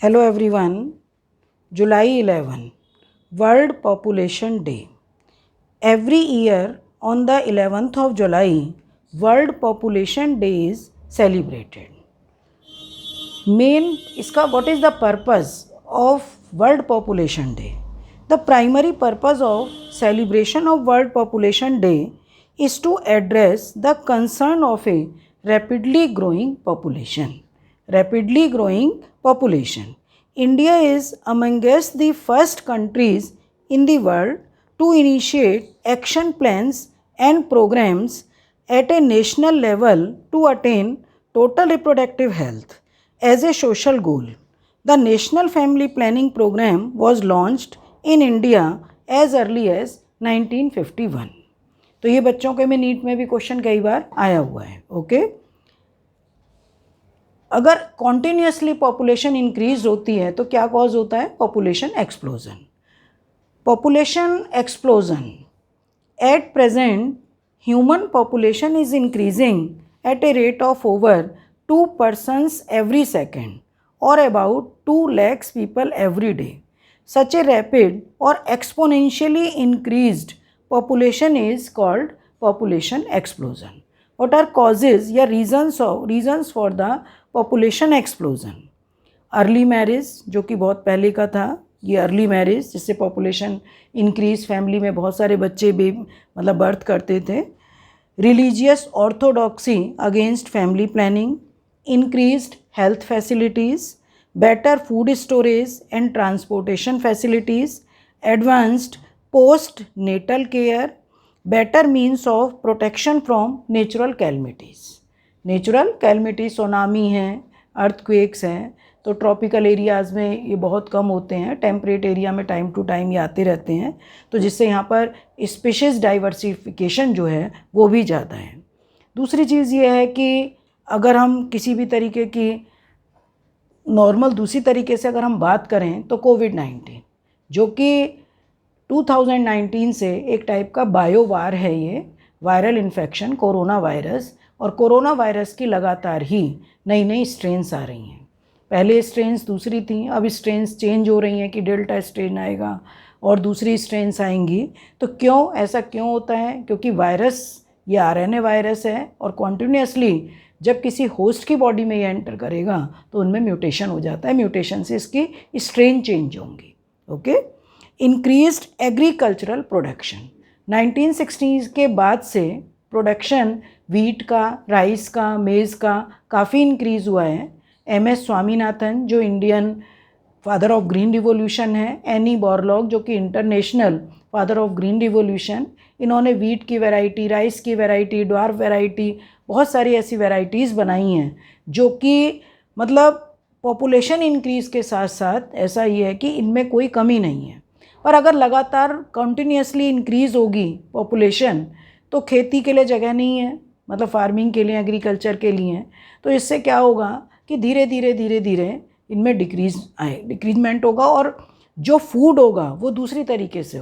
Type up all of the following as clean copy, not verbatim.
Hello everyone. July 11, World Population Day. Every year on the 11th of July, World Population Day is celebrated. What is the purpose of World Population Day? The primary purpose of celebration of World Population Day is to address the concern of a rapidly growing population. Rapidly growing population. India is amongst the first countries in the world to initiate action plans and programs at a national level to attain total reproductive health as a social goal. The National Family Planning Program was launched in India as early as 1951. तो ये बच्चों के में NEET में भी question कई बार आया हुआ है. ओके, अगर कॉन्टिन्यूसली पॉपुलेशन इंक्रीज होती है तो क्या कॉज होता है? Population explosion. Population explosion. At present human population is increasing at a rate of over 2 persons every second or about 2 lakhs people every day. Such a rapid or exponentially increased population is called population explosion. What are causes या reasons for the population explosion? Early marriage, जो कि बहुत पहले का था. ये early marriage जिससे population increase, family में बहुत सारे बच्चे भी मतलब बर्थ करते थे. Religious orthodoxy against family planning, increased health facilities, better food storage and transportation facilities, advanced post-natal care, better means of protection from natural calamities. Natural calamities tsunami हैं, earthquakes हैं, तो ट्रॉपिकल एरियाज़ में ये बहुत कम होते हैं. टेम्परेट एरिया में time to time ये आते रहते हैं, तो जिससे यहाँ पर स्पीशीज़ डाइवर्सिफिकेशन जो है वो भी ज़्यादा है. दूसरी चीज़ ये है कि अगर हम किसी भी तरीके की नॉर्मल दूसरी तरीके से अगर हम बात करें तो कोविड-19 जो कि 2019 से एक टाइप का बायोवार है, ये वायरल इन्फेक्शन कोरोना वायरस, और कोरोना वायरस की लगातार ही नई नई स्ट्रेन्स आ रही हैं. पहले स्ट्रेन्स दूसरी थी, अब स्ट्रेन्स चेंज हो रही हैं कि डेल्टा स्ट्रेन आएगा और दूसरी स्ट्रेन्स आएंगी. तो ऐसा क्यों होता है? क्योंकि वायरस ये आरएनए वायरस है और कॉन्टिन्यूसली जब किसी होस्ट की बॉडी में ये एंटर करेगा तो उनमें म्यूटेशन हो जाता है. म्यूटेशन से इसकी स्ट्रेन चेंज होंगी. Okay. Increased agricultural production. 1960s के बाद से प्रोडक्शन वीट का, राइस का, मेज़ का काफ़ी इंक्रीज़ हुआ है. MS स्वामीनाथन जो Indian father of green revolution है, एनी बोरलॉग जो कि international father of green revolution, इन्होंने वीट की वैरायटी, राइस की वैरायटी, ड्वार्फ वैरायटी, बहुत सारी ऐसी वैरायटीज़ बनाई हैं जो कि मतलब पॉपुलेशन इंक्रीज़ के साथ साथ ऐसा ही है कि इनमें कोई कमी नहीं है. पर अगर लगातार कंटिन्यूसली इंक्रीज़ होगी पॉपुलेशन तो खेती के लिए जगह नहीं है, मतलब फार्मिंग के लिए, एग्रीकल्चर के लिए. तो इससे क्या होगा कि धीरे धीरे इनमें डिक्रीजमेंट होगा और जो फूड होगा वो दूसरी तरीके से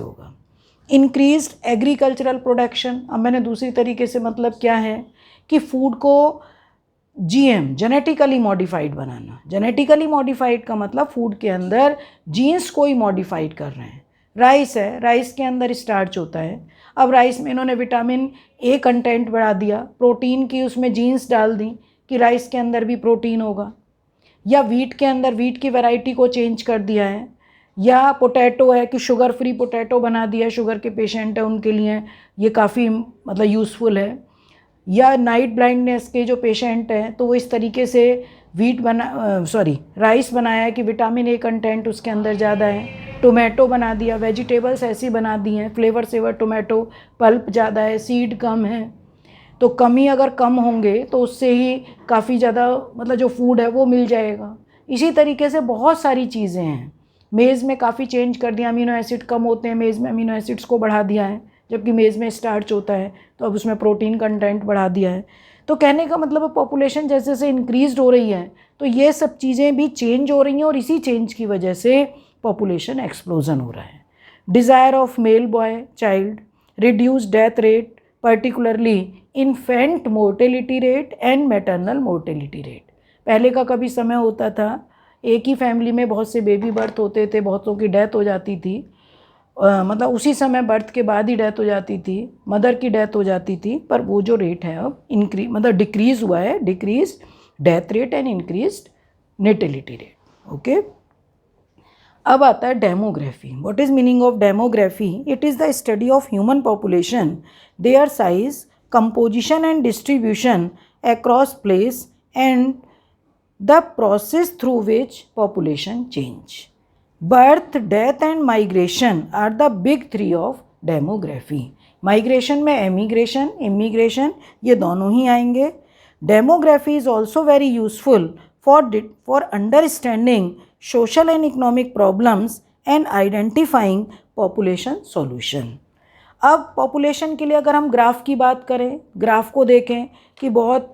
होगा. Increased agricultural production. अब मैंने दूसरी तरीके से मतलब क्या है कि फूड को GM जेनेटिकली मॉडिफाइड बनाना. जेनेटिकली मॉडिफाइड का मतलब फूड के अंदर जीन्स को ही मॉडिफाइड कर रहे हैं. राइस है, राइस के अंदर स्टार्च होता है. अब राइस में इन्होंने विटामिन A कंटेंट बढ़ा दिया, प्रोटीन की उसमें जीन्स डाल दी कि राइस के अंदर भी प्रोटीन होगा. या वीट के अंदर वीट की वैरायटी को चेंज कर दिया है. या पोटैटो है कि शुगर फ्री पोटैटो बना दिया, शुगर के पेशेंट है उनके लिए ये काफ़ी मतलब यूज़फुल है. या नाइट ब्लाइंडनेस के जो पेशेंट हैं तो वो इस तरीके से राइस बनाया है कि विटामिन A कंटेंट उसके अंदर ज़्यादा है. टोमेटो बना दिया, वेजिटेबल्स ऐसी बना दी हैं, फ्लेवर सेवर टोमेटो, पल्प ज़्यादा है, सीड कम है. तो कमी अगर कम होंगे तो उससे ही काफ़ी ज़्यादा मतलब जो फूड है वो मिल जाएगा. इसी तरीके से बहुत सारी चीज़ें हैं. मेज़ में काफ़ी चेंज कर दिया, अमीनो एसिड कम होते हैं, मेज़ में अमीनो एसिड्स को बढ़ा दिया है, जबकि मेज़ में स्टार्च होता है तो अब उसमें प्रोटीन कंटेंट बढ़ा दिया है. तो कहने का मतलब पॉपुलेशन जैसे जैसे इंक्रीज हो रही है तो ये सब चीज़ें भी चेंज हो रही हैं और इसी चेंज की वजह से पॉपुलेशन एक्सप्लोजन हो रहा है. Desire of male boy child, reduce death rate, particularly infant mortality rate and maternal mortality rate. पहले का कभी समय होता था एक ही फैमिली में बहुत से बेबी बर्थ होते थे, बहुतों की डेथ हो जाती थी, मतलब उसी समय बर्थ के बाद ही डेथ हो जाती थी, मदर की डेथ हो जाती थी, पर वो जो रेट है अब मतलब डिक्रीज़ हुआ है, decrease death rate and increase natality rate. Okay, अब आता है demography. What is meaning of demography? It is the study of human population, their size, composition and distribution across place and the process through which population change. Birth, death and migration are the big three of demography. Migration में emigration, immigration, ये दोनों ही आएंगे। Demography is also very useful for understanding social and economic problems and identifying population solution। अब population के लिए अगर हम ग्राफ की बात करें, ग्राफ को देखें कि बहुत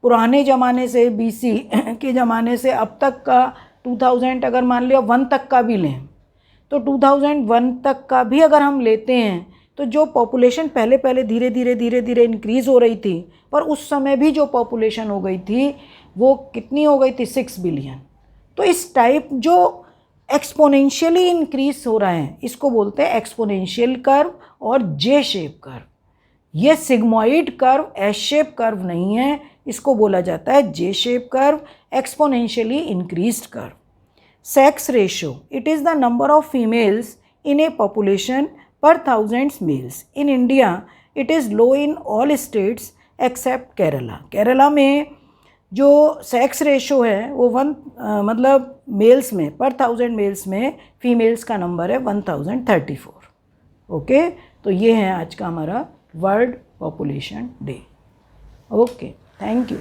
पुराने ज़माने से BC के ज़माने से अब तक का 2000 अगर मान लिया 1 तक का भी लें, तो 2001 तक का भी अगर हम लेते हैं तो जो पॉपुलेशन पहले धीरे धीरे इंक्रीज़ हो रही थी, पर उस समय भी जो पॉपुलेशन हो गई थी वो कितनी हो गई थी? 6 बिलियन। तो इस टाइप जो एक्सपोनेंशियली इंक्रीज हो रहा है इसको बोलते हैं एक्सपोनेंशियल कर्व और जे शेप कर्व। ये sigmoid curve, S shape curve नहीं है, इसको बोला जाता है J shape curve, exponentially increased curve. Sex ratio, it is the number of females in a population per thousands males. In India it is low in all states except Kerala. Kerala में जो sex ratio है वो मतलब mails में पर 1000 mails में females का number है 1034। ओके, तो ये है आज का हमारा world population day. Okay, thank you.